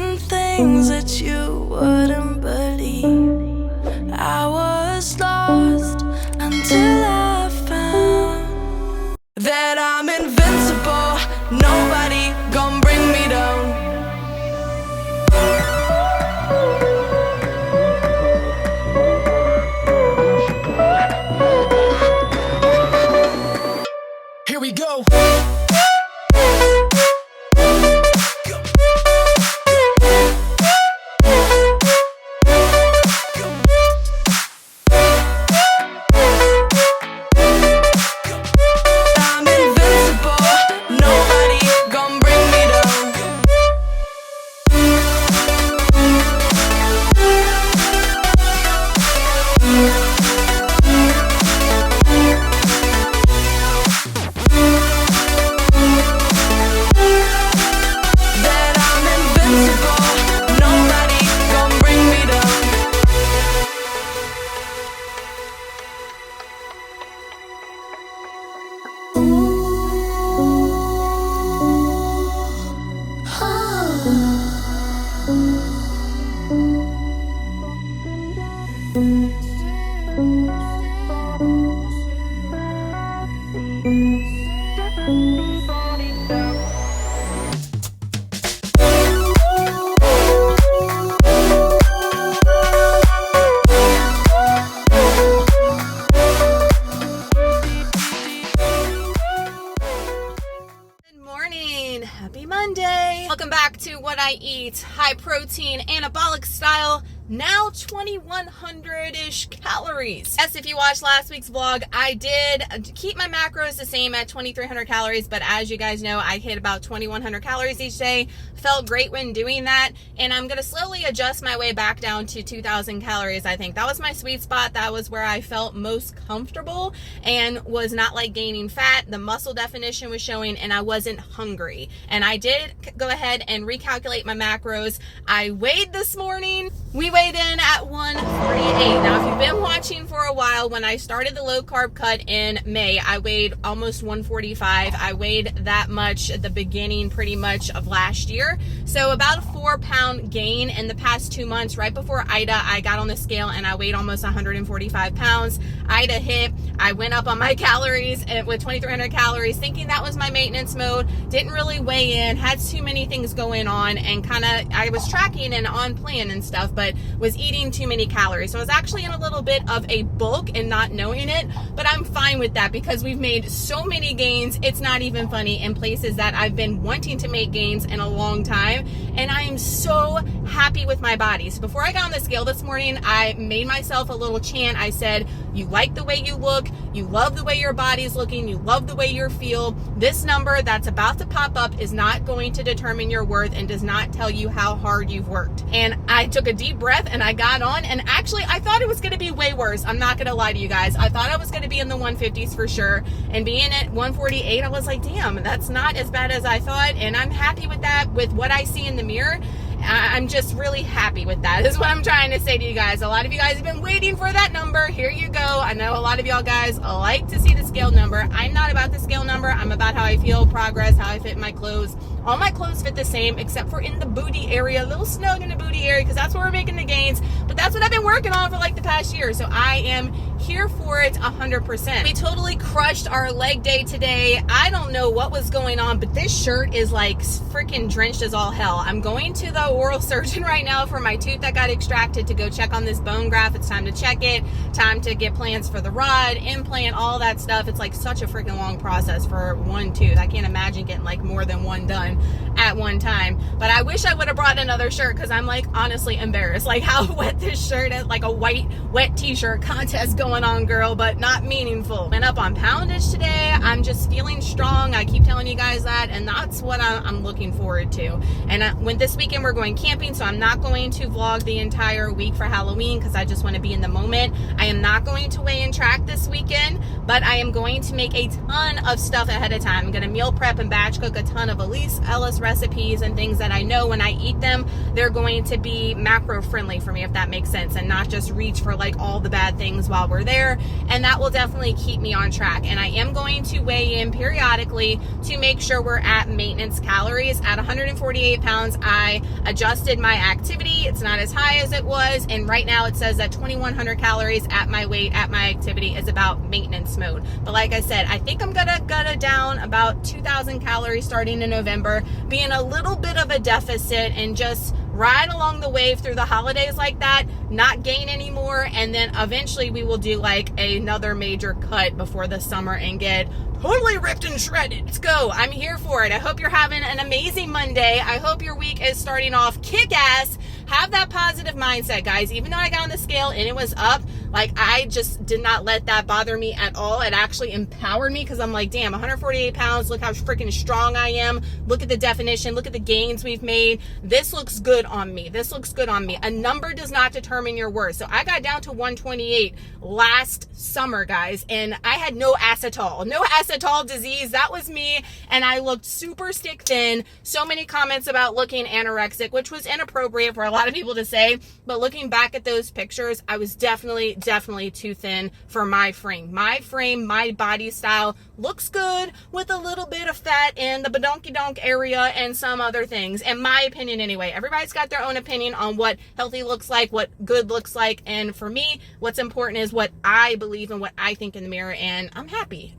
seeing things that you wouldn't believe. I was lost until I found that I'm invincible. Nobody gon' bring me down. Here we go. Happy Monday! Welcome back to What I Eat, high protein, anabolic style, now 2100-ish calories. Yes, if you watched last week's vlog, I did keep my macros the same at 2300 calories, but as you guys know, I hit about 2100 calories each day. Felt great when doing that, and I'm gonna slowly adjust my way back down to 2000 calories. I think that was my sweet spot. That was where I felt most comfortable and was not like gaining fat. The muscle definition was showing, and I wasn't hungry. And I did go ahead and recalculate my macros. I weighed this morning. We weighed in at 148. Now, if you've been watching for a while, when I started the low carb cut in May, I weighed almost 145. I weighed that much at the beginning pretty much of last year. So about a 4-pound gain in the past 2 months. Right before Ida, I got on the scale and I weighed almost 145 pounds. Ida hit, I went up on my calories with 2300 calories, thinking that was my maintenance mode. Didn't really weigh in, had too many things going on, and I was tracking and on plan and stuff, but was eating too many calories. So I was actually in a little bit of a bulk and not knowing it, but I'm fine with that because we've made so many gains. It's not even funny, in places that I've been wanting to make gains in a long time, and I am so happy with my body. So before I got on the scale this morning, I made myself a little chant. I said, you like the way you look, you love the way your body's looking, you love the way you feel. This number that's about to pop up is not going to determine your worth and does not tell you how hard you've worked. And I took a deep breath and I got on, and actually I thought it was going to be way worse. I'm not going to lie to you guys. I thought I was going to be in the 150s for sure, and being at 148, I was like, damn, that's not as bad as I thought, and I'm happy with that. With what I see in the mirror, I'm just really happy with that, is what I'm trying to say to you guys. A lot of you guys have been waiting for that number. Here you go. I know a lot of y'all guys like to see the scale number. I'm not about the scale number. I'm about how I feel, progress, how I fit in my clothes. All my clothes fit the same, except for in the booty area, a little snug in the booty area, because that's where we're making the gains. But that's what I've been working on for like the past year. So I am here for it 100%. We totally crushed our leg day today. I don't know what was going on, but this shirt is like freaking drenched as all hell. I'm going to the oral surgeon right now for my tooth that got extracted to go check on this bone graft. It's time to check it, time to get plans for the rod, implant, all that stuff. It's like such a freaking long process for one tooth. I can't imagine getting like more than one done at one time. But I wish I would have brought another shirt, because I'm like honestly embarrassed, like how wet this shirt is. Like a white wet t-shirt contest going on, girl, but not meaningful. Went up on poundage today. I'm just feeling strong. I keep telling you guys that, and that's what I'm looking forward to. And when this weekend we're going camping, so I'm not going to vlog the entire week for Halloween because I just want to be in the moment. I am not going to weigh and track this weekend, but I am going to make a ton of stuff ahead of time. I'm going to meal prep and batch cook a ton of Elise Ellis recipes and things that I know when I eat them, they're going to be macro friendly for me, if that makes sense, and not just reach for like all the bad things while we're there. And that will definitely keep me on track. And I am going to weigh in periodically to make sure we're at maintenance calories. At 148 pounds, I adjusted my activity. It's not as high as it was. And right now it says that 2,100 calories at my weight, at my activity is about maintenance mode. But like I said, I think I'm gonna gut it down about 2,000 calories starting in November, be in a little bit of a deficit and just ride along the wave through the holidays like that, not gain anymore, and then eventually we will do like another major cut before the summer and get totally ripped and shredded. Let's go. I'm here for it. I hope you're having an amazing Monday. I hope your week is starting off kick-ass. Have that positive mindset, guys. Even though I got on the scale and it was up, like I just did not let that bother me at all. It actually empowered me because I'm like, damn, 148 pounds. Look how freaking strong I am. Look at the definition. Look at the gains we've made. This looks good on me. This looks good on me. A number does not determine your worth. So I got down to 128 last summer, guys, and I had no acetol disease. That was me, and I looked super stick thin. So many comments about looking anorexic, which was inappropriate for a lot of people to say, but looking back at those pictures, I was definitely too thin for my frame. My body style looks good with a little bit of fat in the badonkey-donk area and some other things, in my opinion anyway. Everybody's got their own opinion on what healthy looks like, what good looks like, and for me, what's important is what I believe and what I think in the mirror, and I'm happy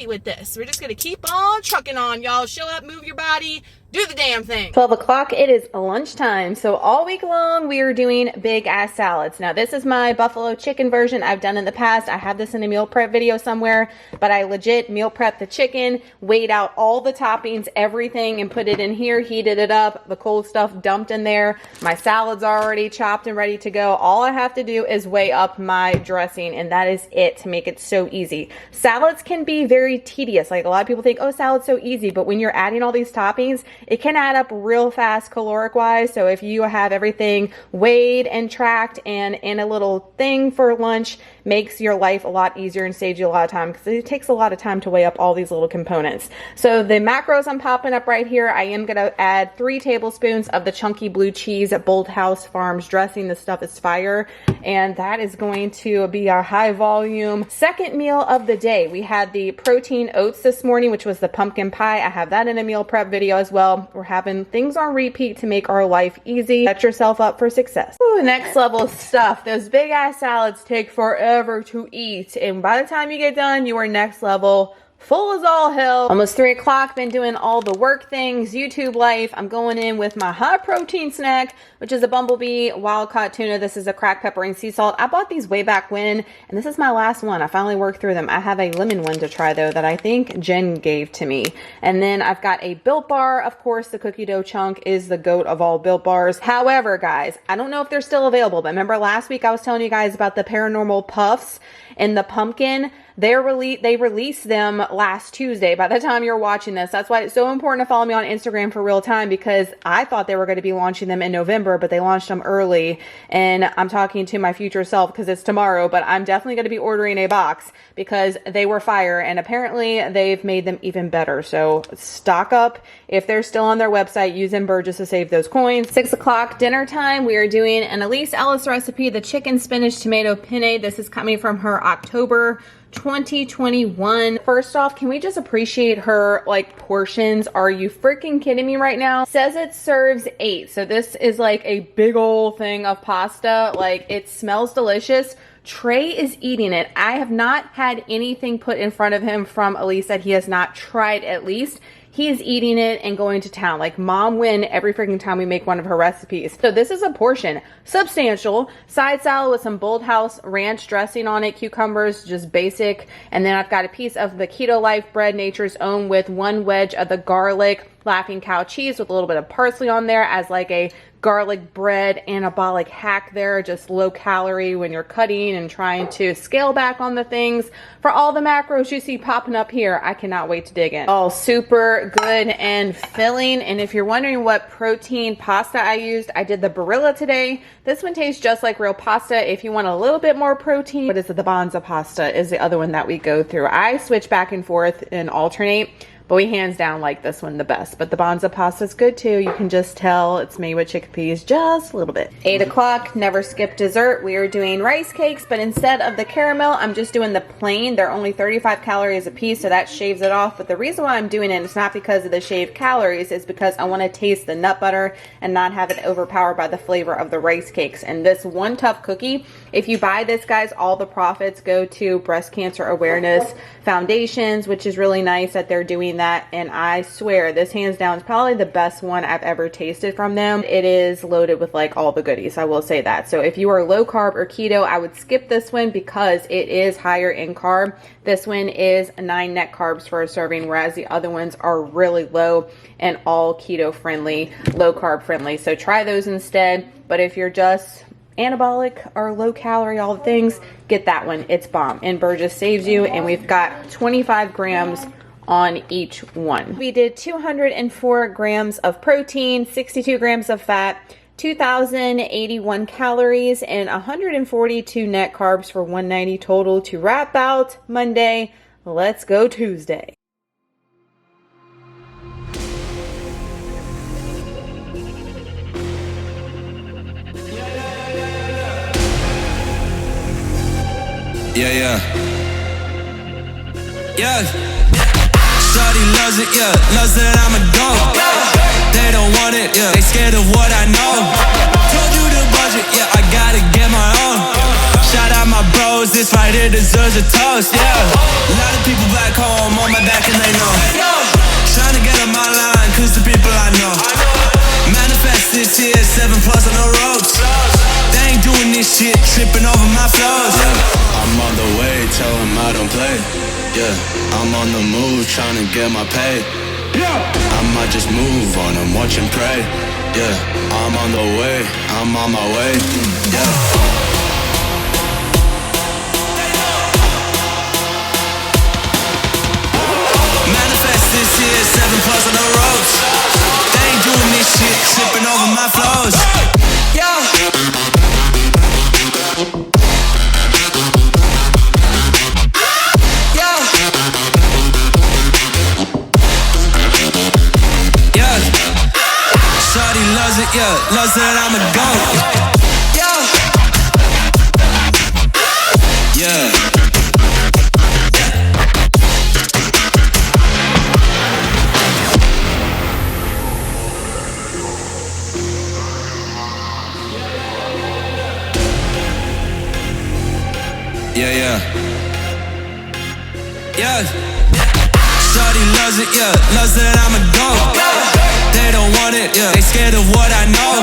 with this. We're just gonna keep on trucking on, y'all. Show up, move your body, do the damn thing. 12 o'clock, it is lunchtime. So all week long, we are doing big ass salads. Now this is my buffalo chicken version I've done in the past. I have this in a meal prep video somewhere, but I legit meal prep the chicken, weighed out all the toppings, everything, and put it in here, heated it up, the cold stuff dumped in there. My salads are already chopped and ready to go. All I have to do is weigh up my dressing, and that is it to make it so easy. Salads can be very tedious. Like a lot of people think, oh, salad's so easy, but when you're adding all these toppings, it can add up real fast caloric wise. So if you have everything weighed and tracked and in a little thing for lunch, makes your life a lot easier and saves you a lot of time, because it takes a lot of time to weigh up all these little components. So the macros I'm popping up right here, I am going to add 3 tablespoons of the chunky blue cheese at Bold House Farms dressing. This stuff is fire, and that is going to be our high volume second meal of the day. We had the protein oats this morning, which was the pumpkin pie. I have that in a meal prep video as well. We're having things on repeat to make our life easy. Set yourself up for success. Ooh, next level stuff. Those big ass salads take forever to eat, and by the time you get done, you are next level, full as all hell. Almost 3 o'clock, been doing all the work things, YouTube life. I'm going in with my high protein snack, which is a bumblebee wild caught tuna. This is a cracked pepper and sea salt. I bought these way back when, and this is my last one. I finally worked through them. I have a lemon one to try though that I think Jen gave to me. And then I've got a Built Bar. Of course, the cookie dough chunk is the goat of all Built Bars. However, guys, I don't know if they're still available, but remember last week I was telling you guys about the Paranormal Puffs and the pumpkin. They released them last Tuesday. By the time you're watching this, that's why it's so important to follow me on Instagram for real time, because I thought they were going to be launching them in November, but they launched them early. And I'm talking to my future self because it's tomorrow, but I'm definitely going to be ordering a box because they were fire, and apparently they've made them even better. So stock up if they're still on their website. Use NBURGESS to save those coins. 6 o'clock dinner time. We are doing an Elise Ellis recipe, the chicken spinach tomato penne. This is coming from her October 2021. First off, can we just appreciate her like portions? Are you freaking kidding me right now? Says it serves 8. So this is like a big old thing of pasta. Like, it smells delicious. Trey is eating it. I have not had anything put in front of him from Elise that he has not tried at least. He is eating it and going to town. Like, mom win every freaking time we make one of her recipes. So this is a portion. Substantial. Side salad with some Bold House ranch dressing on it. Cucumbers, just basic. And then I've got a piece of the Keto Life bread, Nature's Own, with 1 wedge of the garlic Laughing Cow cheese with a little bit of parsley on there as like a garlic bread anabolic hack there. Just low calorie when you're cutting and trying to scale back on the things. For all the macros you see popping up here, I cannot wait to dig in. All super good and filling. And if you're wondering what protein pasta I used, I did the Barilla today. This one tastes just like real pasta. If you want a little bit more protein, what is it? The Bonza pasta is the other one that we go through. I switch back and forth and alternate. but we hands down like this one the best. But the Banza pasta is good too. You can just tell it's made with chickpeas just a little bit. 8 o'clock, never skip dessert. We are doing rice cakes, but instead of the caramel, I'm just doing the plain. They're only 35 calories a piece, so that shaves it off. But the reason why I'm doing it is not because of the shaved calories, it's because I want to taste the nut butter and not have it overpowered by the flavor of the rice cakes. And this One Tough cookie, if you buy this, guys, all the profits go to breast cancer awareness foundations, which is really nice that they're doing that. And I swear this hands down is probably the best one I've ever tasted from them. It is loaded with like all the goodies, I will say that. So if you are low carb or keto, I would skip this one because it is higher in carb. This one is 9 net carbs for a serving, whereas the other ones are really low and all keto friendly, low carb friendly. So try those instead. But if you're just anabolic or low calorie, all the things, get that one. It's bomb. NBURGESS saves you, and we've got 25 grams on each one. We did 204 grams of protein, 62 grams of fat, 2,081 calories, and 142 net carbs for 190 total to wrap out Monday. Let's go Tuesday. Yeah. Shawty loves it, loves that I'm a dog. They don't want it, they scared of what I know. Told you the budget, I gotta get my own. Shout out my bros, this right here deserves a toast, A lot of people back home on my back and they know. Trying to get on my line, cause the people I know. Manifest this year, 7+ on the ropes. They ain't doing this shit, tripping over my flows. I'm on the way, tell them I don't play. I'm on the move, trying to get my pay. I might just move on and watch and pray. I'm on the way, I'm on my way. Manifest this year, 7+ on the ropes. They ain't doing this shit, tripping over my flows. Shawty loves it, loves that I'm a goat. Shawty loves it, loves that I'm a goat. They don't want it, they scared of what I know.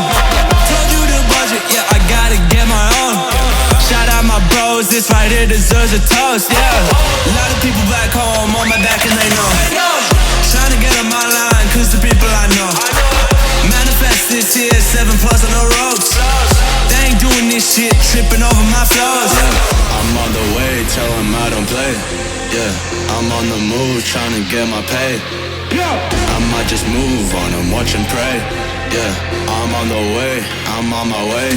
Told you the budget, I gotta get my own. Shout out my bros, this right here deserves a toast, A lot of people back home on my back and they know. Trying to get on my line, cause the people I know. Manifest this year, 7+ on the ropes. They ain't doing this shit, tripping over my flows. I'm on the way, tell them I don't play. I'm on the move, trying to get my pay. I might just move on and watch and pray. I'm on the way, I'm on my way.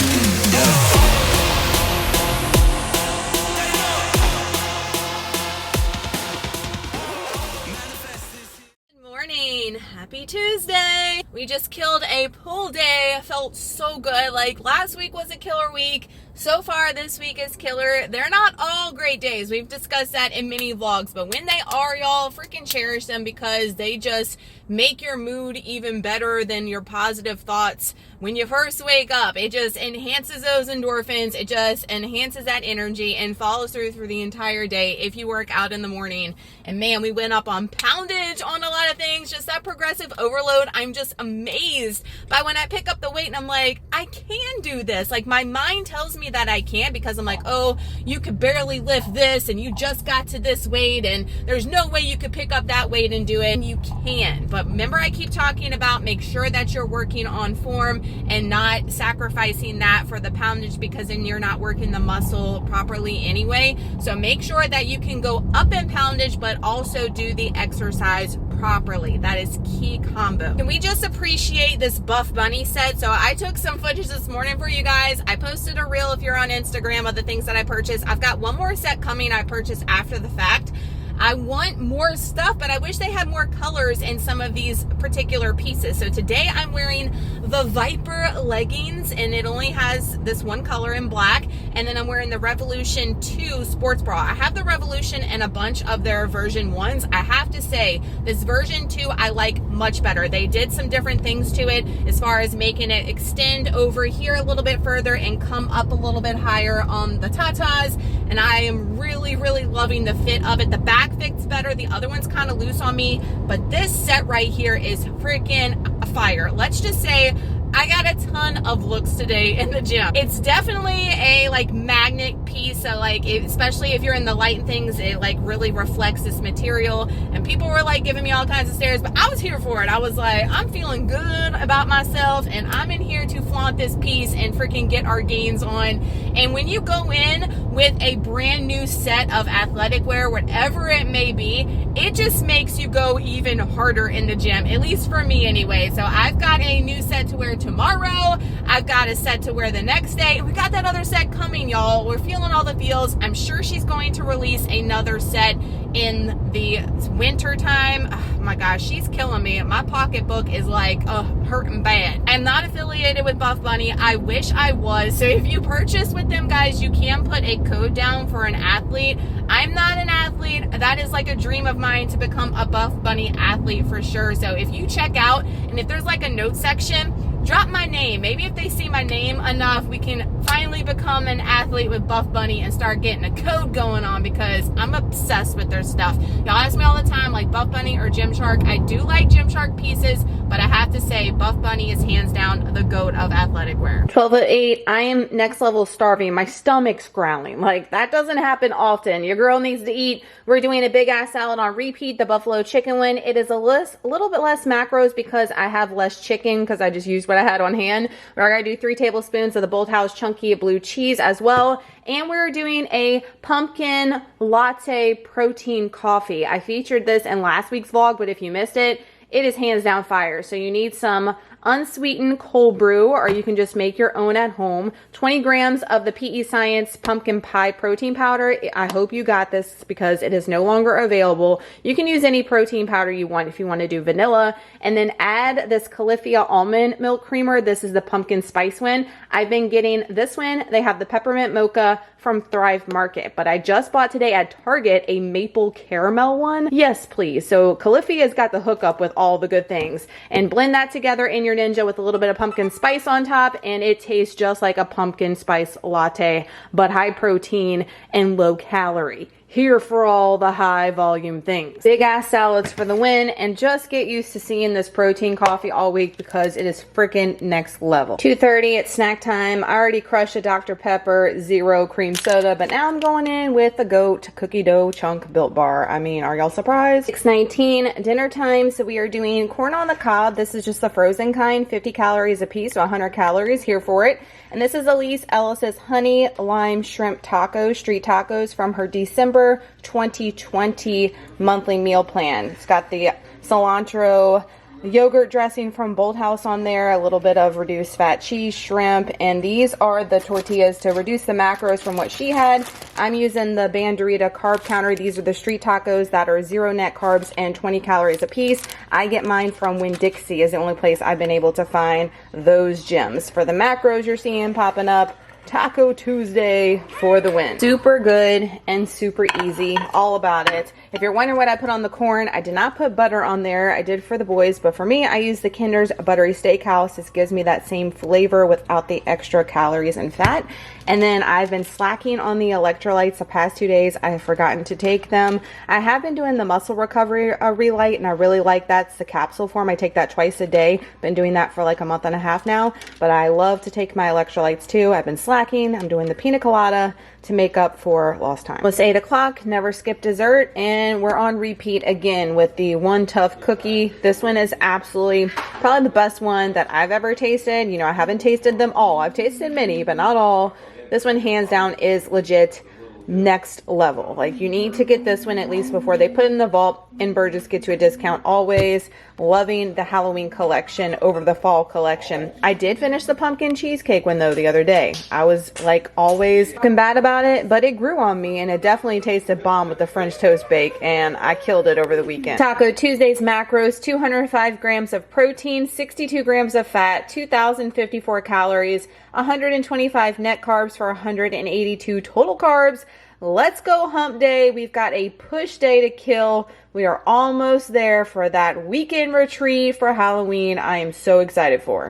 Good morning, happy Tuesday. We just killed a pull day. Felt so good. Like last week was a killer week. So far this week is killer. They're not all great days. We've discussed that in many vlogs, but when they are, y'all, freaking cherish them because they just make your mood even better than your positive thoughts. When you first wake up, it just enhances those endorphins. It just enhances that energy and follows through the entire day if you work out in the morning. And man, we went up on poundage on a lot of things. Just that progressive overload. I'm just amazed by when I pick up the weight and I'm like, I can do this. Like my mind tells me that I can't because I'm like, oh, you could barely lift this and you just got to this weight and there's no way you could pick up that weight and do it. And you can. But remember, I keep talking about make sure that you're working on form and not sacrificing that for the poundage because then you're not working the muscle properly anyway. So make sure that you can go up in poundage but also do the exercise properly. That is key combo. Can we just appreciate this Buff Bunny set? So I took some footage this morning for you guys. I posted a reel if you're on Instagram of the things that I purchased. I've got one more set coming I purchased after the fact. I want more stuff, but I wish they had more colors in some of these particular pieces. So today I'm wearing the Viper leggings, and it only has this one color in black. And then I'm wearing the Revolution 2 sports bra. I have the Revolution and a bunch of their version 1s. I have to say, this version 2 I like much better. They did some different things to it as far as making it extend over here a little bit further and come up a little bit higher on the tatas. And I am really, really loving the fit of it. The back fits better. The other one's kind of loose on me, but this set right here is freaking fire. Let's just say I got a ton of looks today in the gym. It's definitely a like magnet piece. So like, especially if you're in the light and things, it like really reflects this material. And people were like giving me all kinds of stares, but I was here for it. I was like, I'm feeling good about myself, and I'm in here to flaunt this piece and freaking get our gains on. And when you go in with a brand new set of athletic wear, whatever it may be, it just makes you go even harder in the gym, at least for me anyway. So I've got a new set to wear tomorrow. I've got a set to wear the next day. We got that other set coming, y'all. We're feeling all the feels. I'm sure she's going to release another set in the winter time. Oh my gosh, she's killing me. My pocketbook is like hurting bad. I'm not affiliated with Buff Bunny. I wish I was. So if you purchase with them, guys, you can put a code down for an athlete. I'm not an athlete. That is like a dream of mine, to become a Buff Bunny athlete for sure. So if you check out, and if there's like a note section, drop my name. Maybe if they see my name enough, we can finally become an athlete with Buff Bunny and start getting a code going on, because I'm obsessed with their stuff. Y'all ask me all the time, like Buff Bunny or Gymshark. I do like Gymshark pieces, but I have to say Buff Bunny is hands down the GOAT of athletic wear. 12:08, I am next level starving. My stomach's growling. Like, that doesn't happen often. Your girl needs to eat. We're doing a big ass salad on repeat, the buffalo chicken one. It is a little bit less macros because I have less chicken, because I just used what I had on hand. We're gonna do 3 tablespoons of the Bolthouse chunky blue cheese as well. And we're doing a pumpkin latte protein coffee. I featured this in last week's vlog, but if you missed it, it is hands down fire. So you need some unsweetened cold brew, or you can just make your own at home. 20 grams of the PEScience pumpkin pie protein powder. I hope you got this because it is no longer available. You can use any protein powder you want if you want to do vanilla. And then add this Califia almond milk creamer. This is the pumpkin spice one. I've been getting this one. They have the peppermint mocha from Thrive Market, but I just bought today at Target a maple caramel one. Yes, please. So Califia's got the hookup with all the good things. And blend that together in your Ninja with a little bit of pumpkin spice on top, and it tastes just like a pumpkin spice latte, but high protein and low calorie. Here for all the high volume things. Big ass salads for the win, and just get used to seeing this protein coffee all week because it is freaking next level. 2:30, it's snack time. I already crushed a Dr. Pepper Zero cream soda, but now I'm going in with the GOAT cookie dough chunk Built Bar. I mean, are y'all surprised? 6:19, dinner time. So we are doing corn on the cob. This is just the frozen kind, 50 calories a piece, so 100 calories. Here for it. And this is Elise Ellis's honey lime shrimp tacos, street tacos, from her December 2020 monthly meal plan. It's got the cilantro yogurt dressing from Bolthouse on there, a little bit of reduced fat cheese, shrimp, and these are the tortillas to reduce the macros from what she had. I'm using the Banderita carb counter. These are the street tacos that are 0 net carbs and 20 calories a piece. I get mine from Winn-Dixie, is the only place I've been able to find those gems. For the macros you're seeing popping up, Taco Tuesday for the win. Super good and super easy, all about it. If you're wondering what I put on the corn, I did not put butter on there. I did for the boys, but for me, I use the Kinder's Buttery Steakhouse. This gives me that same flavor without the extra calories and fat. And then I've been slacking on the electrolytes the past 2 days. I have forgotten to take them. I have been doing the muscle recovery relight, and I really like that. It's the capsule form. I take that twice a day. Been doing that for like a month and a half now, but I love to take my electrolytes too. I've been slacking. I'm doing the pina colada to make up for lost time. It's 8 o'clock, never skip dessert, and we're on repeat again with the One Tough cookie. This one is absolutely probably the best one that I've ever tasted. You know, I haven't tasted them all. I've tasted many, but not all. This one hands down is legit next level. Like, you need to get this one at least before they put it in the vault. NBURGESS gets you a discount always. Loving the Halloween collection over the fall collection. I did finish the pumpkin cheesecake one though the other day. I was like always fucking bad about it, but it grew on me and it definitely tasted bomb with the French toast bake, and I killed it over the weekend. Taco Tuesday's macros: 205 grams of protein, 62 grams of fat, 2,054 calories, 125 net carbs for 182 total carbs. Let's go hump day. We've got a push day to kill. We are almost there for that weekend retreat for Halloween. I am so excited for.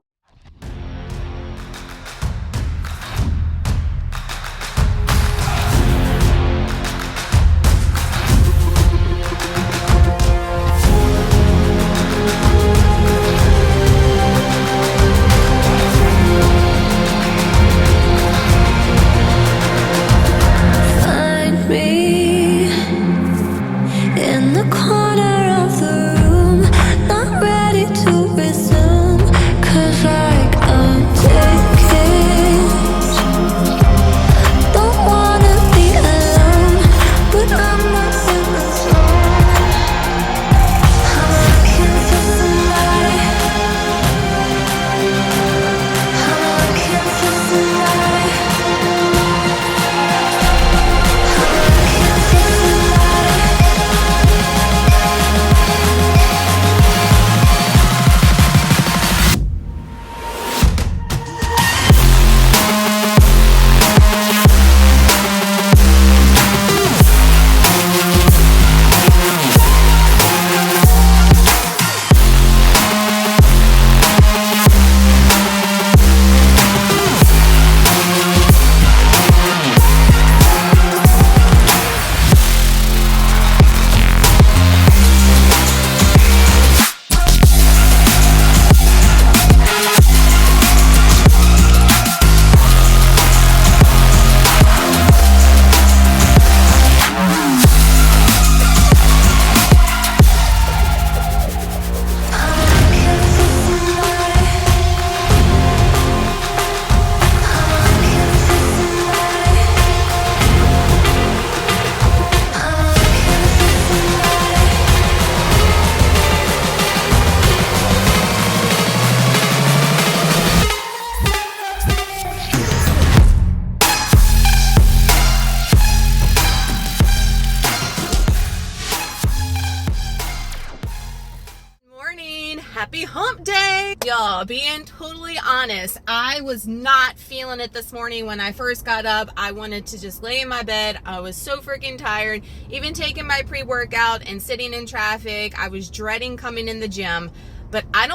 Happy hump day! Y'all, being totally honest, I was not feeling it this morning when I first got up. I wanted to just lay in my bed. I was so freaking tired. Even taking my pre-workout and sitting in traffic, I was dreading coming in the gym. But I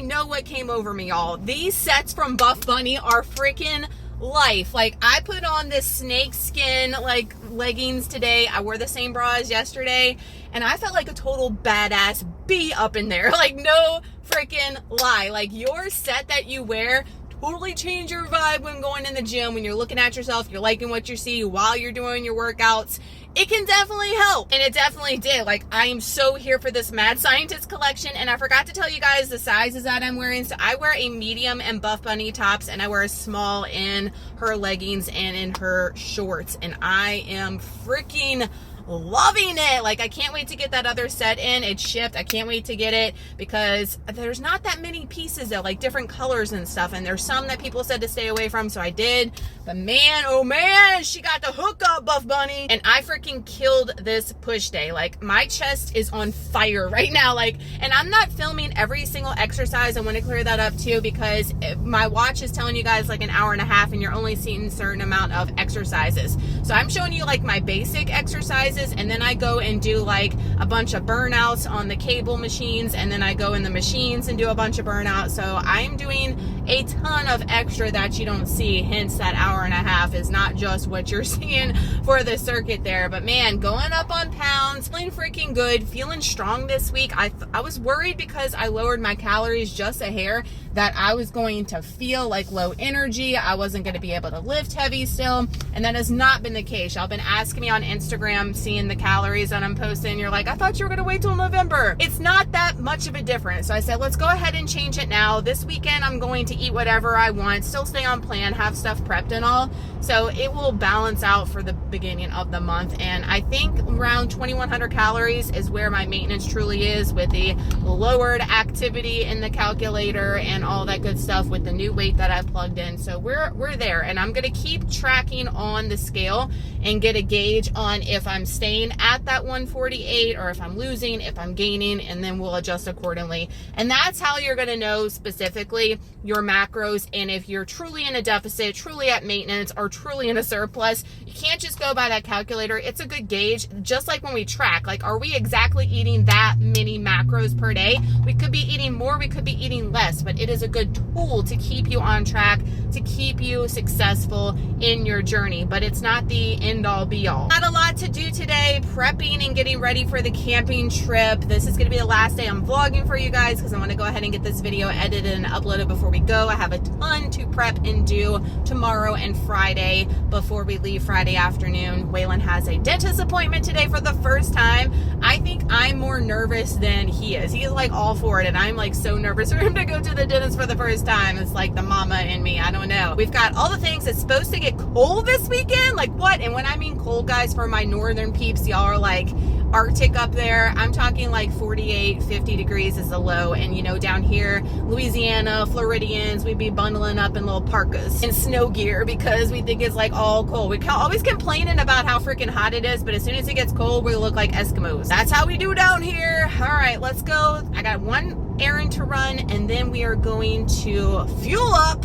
know what came over me, y'all. These sets from Buff Bunny are freaking life. Like, I put on this snake skin like leggings today. I wore the same bra as yesterday, and I felt like a total badass bee up in there. Like, no freaking lie. Like, your set that you wear totally change your vibe when going in the gym, when you're looking at yourself, you're liking what you see while you're doing your workouts. It can definitely help, and it definitely did. Like, I am so here for this Mad Scientist collection, and I forgot to tell you guys the sizes that I'm wearing. So I wear a medium in Buff Bunny tops, and I wear a small in her leggings and in her shorts, and I am freaking loving it. Like, I can't wait to get that other set in. It's shipped. I can't wait to get it because there's not that many pieces though, like different colors and stuff, and there's some that people said to stay away from, so I did. But man, oh man, she got the hook up, Buff Bunny, and I freaking killed this push day. Like, my chest is on fire right now. Like, and I'm not filming every single exercise. I want to clear that up too, because my watch is telling you guys like an hour and a half, and you're only seeing a certain amount of exercises. So I'm showing you like my basic exercises, and then I go and do like a bunch of burnouts on the cable machines, and then I go in the machines and do a bunch of burnouts. So I'm doing a ton of extra that you don't see, hence that hour and a half is not just what you're seeing for the circuit there. But man, going up on pounds, feeling freaking good, feeling strong this week. I was worried because I lowered my calories just a hair that I was going to feel like low energy. I wasn't going to be able to lift heavy still. And that has not been the case. Y'all been asking me on Instagram, seeing the calories that I'm posting. You're like, I thought you were going to wait till November. It's not that much of a difference. So I said, let's go ahead and change it now. This weekend, I'm going to eat whatever I want, still stay on plan, have stuff prepped and all. So it will balance out for the beginning of the month. And I think around 2,100 calories is where my maintenance truly is, with the lowered activity in the calculator and all that good stuff with the new weight that I plugged in. So we're there, and I'm going to keep tracking on the scale and get a gauge on if I'm staying at that 148 or if I'm losing, if I'm gaining, and then we'll adjust accordingly. And that's how you're going to know specifically your macros, and if you're truly in a deficit, truly at maintenance, or truly in a surplus. You can't just go by that calculator. It's a good gauge, just like when we track, like, are we exactly eating that many macros per day? We could be eating more, we could be eating less, but it is a good tool to keep you on track, to keep you successful in your journey, but it's not the end all be all. Not a lot to do today, prepping and getting ready for the camping trip. This is going to be the last day I'm vlogging for you guys because I want to go ahead and get this video edited and uploaded before we go. I have a ton to prep and do tomorrow and Friday before we leave Friday afternoon. Waylon has a dentist appointment today for the first time. I think I'm more nervous than he is. He is like all for it, and I'm like so nervous for him to go to the dentist for the first time. It's like the mama in me. I don't know. We've got all the things. It's supposed to get cold this weekend. Like what? And when I mean cold, guys, for my northern peeps, y'all are like Arctic up there. I'm talking like 48, 50 degrees is the low. And you know, down here, Louisiana, Floridians, we'd be bundling up in little parkas and snow gear because we think it's like all cold. We always complaining about how freaking hot it is, but as soon as it gets cold, we look like Eskimos. That's how we do down here. All right, let's go. I got one errand to run, and then we are going to fuel up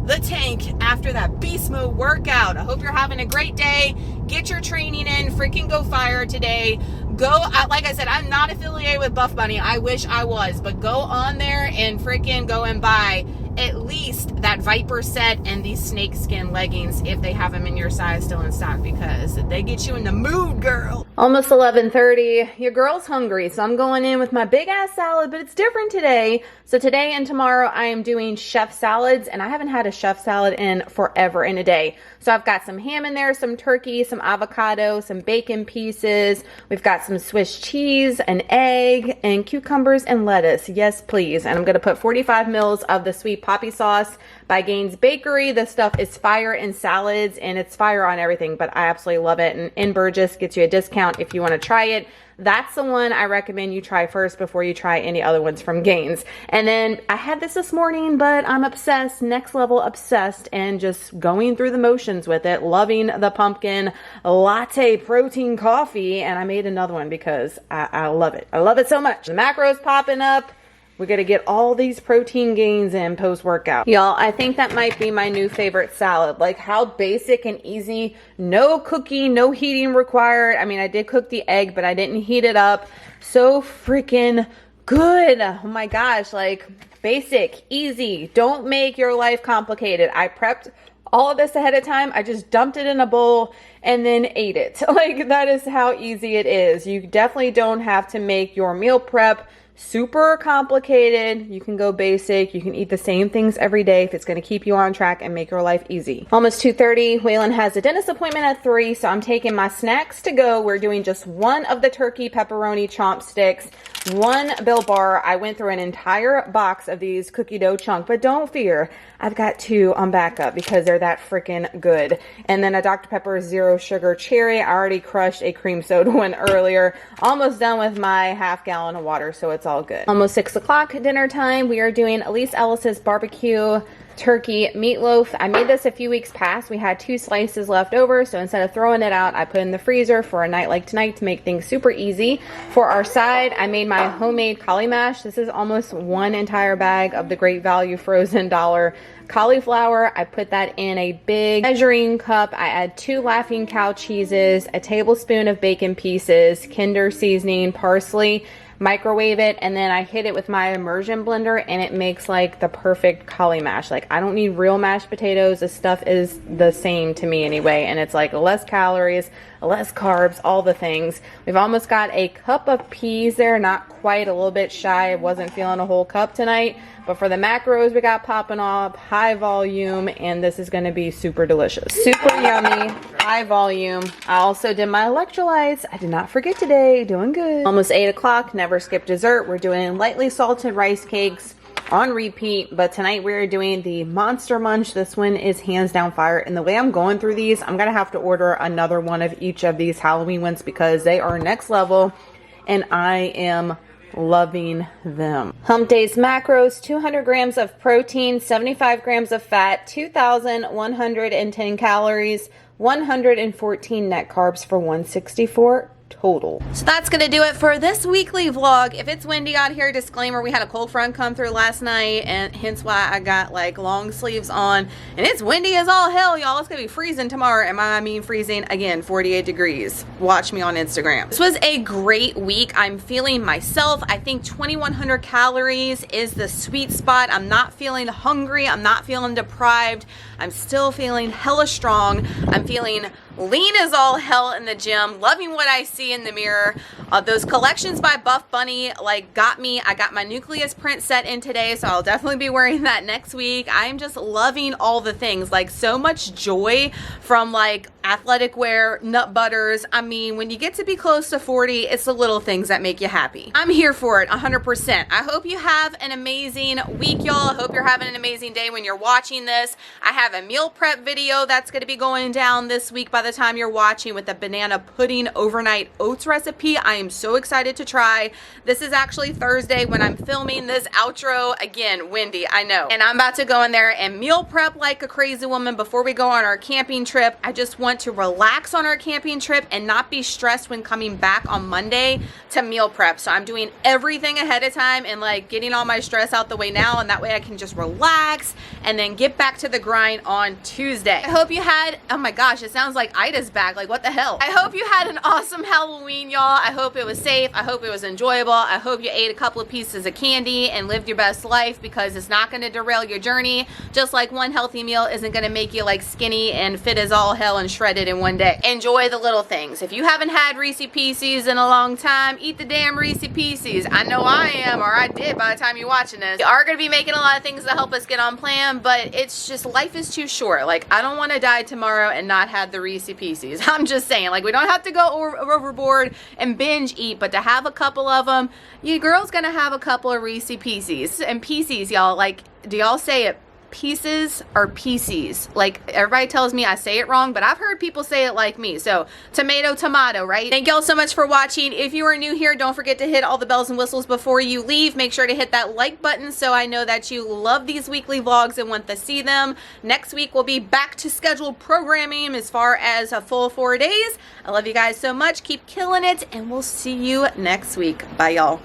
the tank after that beast mode workout. I hope you're having a great day. Get your training in. Freaking go fire today. Go, like I said, I'm not affiliated with Buff Bunny. I wish I was, but go on there and freaking go and buy at least that Viper set and these snakeskin leggings if they have them in your size still in stock, because they get you in the mood, girl. Almost 11:30. Your girl's hungry, so I'm going in with my big ass salad, but it's different today. So today and tomorrow I am doing chef salads, and I haven't had a chef salad in forever in a day. So I've got some ham in there, some turkey, some avocado, some bacon pieces. We've got some Swiss cheese, an egg, and cucumbers and lettuce. Yes, please. And I'm going to put 45 mils of the sweet poppy sauce by Gainz Bakery. This stuff is fire in salads, and it's fire on everything, but I absolutely love it. And NBURGESS gets you a discount if you want to try it. That's the one I recommend you try first before you try any other ones from Gainz. And then I had this morning, but I'm obsessed, next level obsessed, and just going through the motions with it, loving the pumpkin latte protein coffee. And I made another one because I love it. I love it so much. The macros popping up. We're going to get all these protein gains in post-workout. Y'all, I think that might be my new favorite salad. Like how basic and easy, no cooking, no heating required. I mean, I did cook the egg, but I didn't heat it up. So freaking good. Oh my gosh, like basic, easy. Don't make your life complicated. I prepped all of this ahead of time. I just dumped it in a bowl and then ate it. Like that is how easy it is. You definitely don't have to make your meal prep super complicated. You can go basic. You can eat the same things every day if it's going to keep you on track and make your life easy. Almost 2:30. Waylon has a dentist appointment at 3, so I'm taking my snacks to go. We're doing just one of the turkey pepperoni chomp sticks, one Built Bar. I went through an entire box of these cookie dough chunk, but don't fear, I've got 2 on backup because they're that freaking good. And then a Dr. Pepper Zero Sugar Cherry. I already crushed a cream soda one earlier. Almost done with my half gallon of water, so it's all good. Almost 6 o'clock dinner time. We are doing Elise Ellis's barbecue turkey meatloaf. I made this a few weeks past. We had 2 slices left over, so instead of throwing it out, I put it in the freezer for a night like tonight to make things super easy. For our side, I made my homemade cauli mash. This is almost 1 entire bag of the Great Value frozen $1 cauliflower. I put that in a big measuring cup. I add 2 Laughing Cow cheeses, a tablespoon of bacon pieces, Kinder seasoning, parsley, microwave it, and then I hit it with my immersion blender, and it makes like the perfect cauli mash. Like I don't need real mashed potatoes. This stuff is the same to me anyway, and it's like less calories, less carbs, all the things. We've almost got a cup of peas there, not quite, a little bit shy. I wasn't feeling a whole cup tonight, but for the macros we got popping off, high volume, and this is going to be super delicious. Super yummy, high volume. I also did my electrolytes. I did not forget today, doing good. Almost 8 o'clock, never skip dessert. We're doing lightly salted rice cakes on repeat, but tonight we're doing the Monster Munch. This one is hands down fire, and the way I'm going through these, I'm gonna have to order another one of each of these Halloween ones because they are next level and I am loving them. Hump Day's macros: 200 grams of protein, 75 grams of fat, 2,110 calories, 114 net carbs for 164 total. So that's gonna do it for this weekly vlog. If it's windy out here, disclaimer, we had a cold front come through last night, and hence why I got like long sleeves on, and it's windy as all hell, y'all. It's gonna be freezing tomorrow, and I mean freezing again, 48 degrees. Watch me on Instagram. This was a great week. I'm feeling myself. I think 2,100 calories is the sweet spot. I'm not feeling hungry. I'm not feeling deprived. I'm still feeling hella strong. I'm feeling lean as all hell in the gym, loving what I see in the mirror. Those collections by Buff Bunny like got me. I got my nucleus print set in today, so I'll definitely be wearing that next week. I'm just loving all the things, like so much joy from like athletic wear, nut butters. I mean, when you get to be close to 40, it's the little things that make you happy. I'm here for it 100%. I hope you have an amazing week, y'all. I hope you're having an amazing day when you're watching this. I have a meal prep video that's going to be going down this week by the time you're watching, with the banana pudding overnight oats recipe. I am so excited to try. This is actually Thursday when I'm filming this outro. Again, windy, I know. And I'm about to go in there and meal prep like a crazy woman before we go on our camping trip. I just want to relax on our camping trip and not be stressed when coming back on Monday to meal prep. So I'm doing everything ahead of time and like getting all my stress out the way now, and that way I can just relax and then get back to the grind on Tuesday. I hope you had, oh my gosh, it sounds like Ida's back. Like, what the hell? I hope you had an awesome Halloween, y'all. I hope it was safe. I hope it was enjoyable. I hope you ate a couple of pieces of candy and lived your best life, because it's not going to derail your journey. Just like one healthy meal isn't going to make you like skinny and fit as all hell and shredded in one day. Enjoy the little things. If you haven't had Reese Pieces in a long time, eat the damn Reese Pieces. I know I am, or I did by the time you're watching this. We are going to be making a lot of things to help us get on plan, but it's just, life is too short. Like, I don't want to die tomorrow and not have the Reese Pieces. I'm just saying, like, we don't have to go overboard and binge eat, but to have a couple of them, your girl's gonna have a couple of Reese Pieces. And pieces, y'all, like, do y'all say it pieces or pieces? Like, everybody tells me I say it wrong, but I've heard people say it like me. So tomato, tomato, right? Thank y'all so much for watching. If you are new here, don't forget to hit all the bells and whistles before you leave. Make sure to hit that like button so I know that you love these weekly vlogs and want to see them. Next week we'll be back to scheduled programming as far as a full 4 days. I love you guys so much. Keep killing it, and we'll see you next week. Bye, y'all.